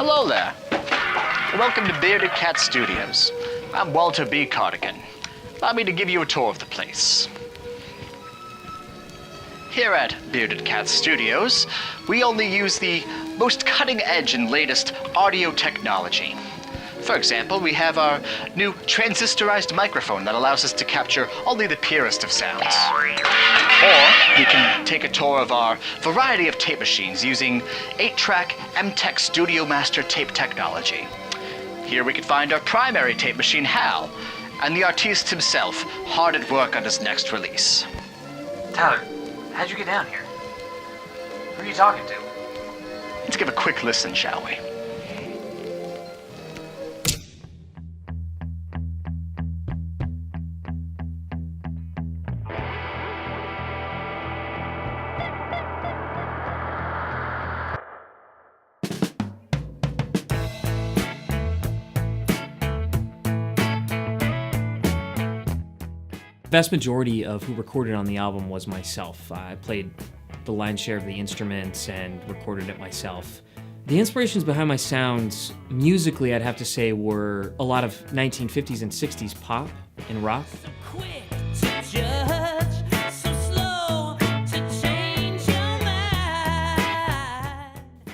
Hello there. Welcome to Bearded Cat Studios. I'm Walter B. Cardigan. Allow me to give you a tour of the place. Here at Bearded Cat Studios, we only use the most cutting-edge and latest audio technology. For example, we have our new transistorized microphone that allows us to capture only the purest of sounds. Or you can take a tour of our variety of tape machines using 8-track MTech Studio Master tape technology. Here we can find our primary tape machine, Hal, and the artiste himself, hard at work on his next release. Tyler, how'd you get down here? Who are you talking to? Let's give a quick listen, shall we? The vast majority of who recorded on the album was myself. I played the lion's share of the instruments and recorded it myself. The inspirations behind my sounds, musically, I'd have to say, were a lot of 1950s and 60s pop and rock. Quick to judge, so slow to change your mind.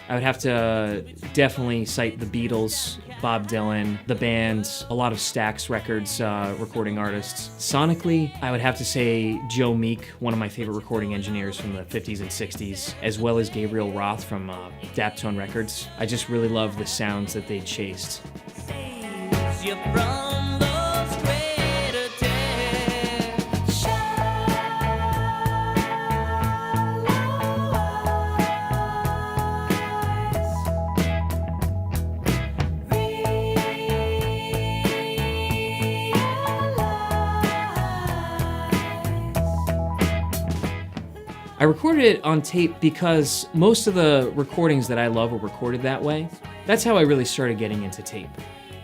I would have to definitely cite the Beatles, Bob Dylan, the bands, a lot of Stax Records recording artists. Sonically, I would have to say Joe Meek, one of my favorite recording engineers from the 50s and 60s, as well as Gabriel Roth from Daptone Records. I just really love the sounds that they chased. Saves you from those greater days. I recorded it on tape because most of the recordings that I love were recorded that way. That's how I really started getting into tape.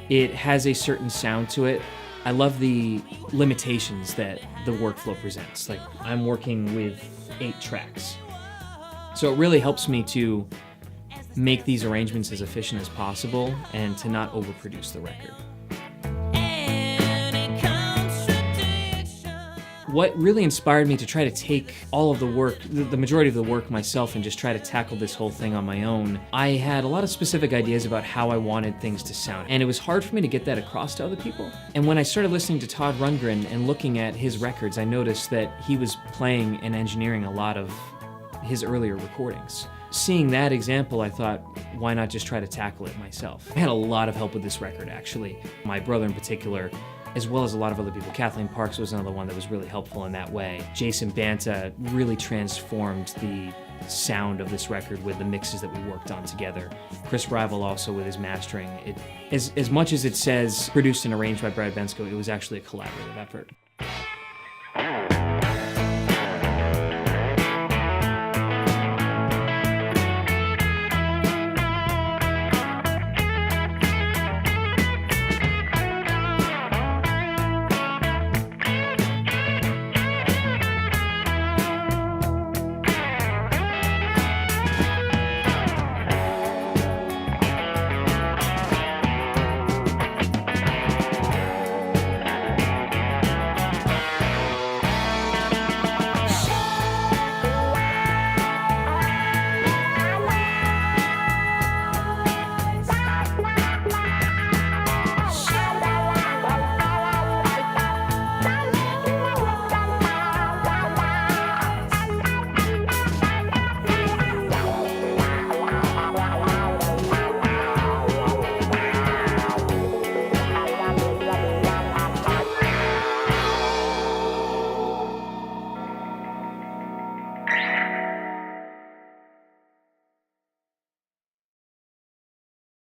It has a certain sound to it. I love the limitations that the workflow presents. Like, I'm working with 8 tracks. So it really helps me to make these arrangements as efficient as possible and to not overproduce the record. What really inspired me to try to take all of the work, the majority of the work myself, and just try to tackle this whole thing on my own, I had a lot of specific ideas about how I wanted things to sound. And it was hard for me to get that across to other people. And when I started listening to Todd Rundgren and looking at his records, I noticed that he was playing and engineering a lot of his earlier recordings. Seeing that example, I thought, why not just try to tackle it myself? I had a lot of help with this record, actually. My brother in particular, as well as a lot of other people. Kathleen Parks was another one that was really helpful in that way. Jason Banta really transformed the sound of this record with the mixes that we worked on together. Chris Rival also with his mastering. As much as it says produced and arranged by Brad Bensko, it was actually a collaborative effort.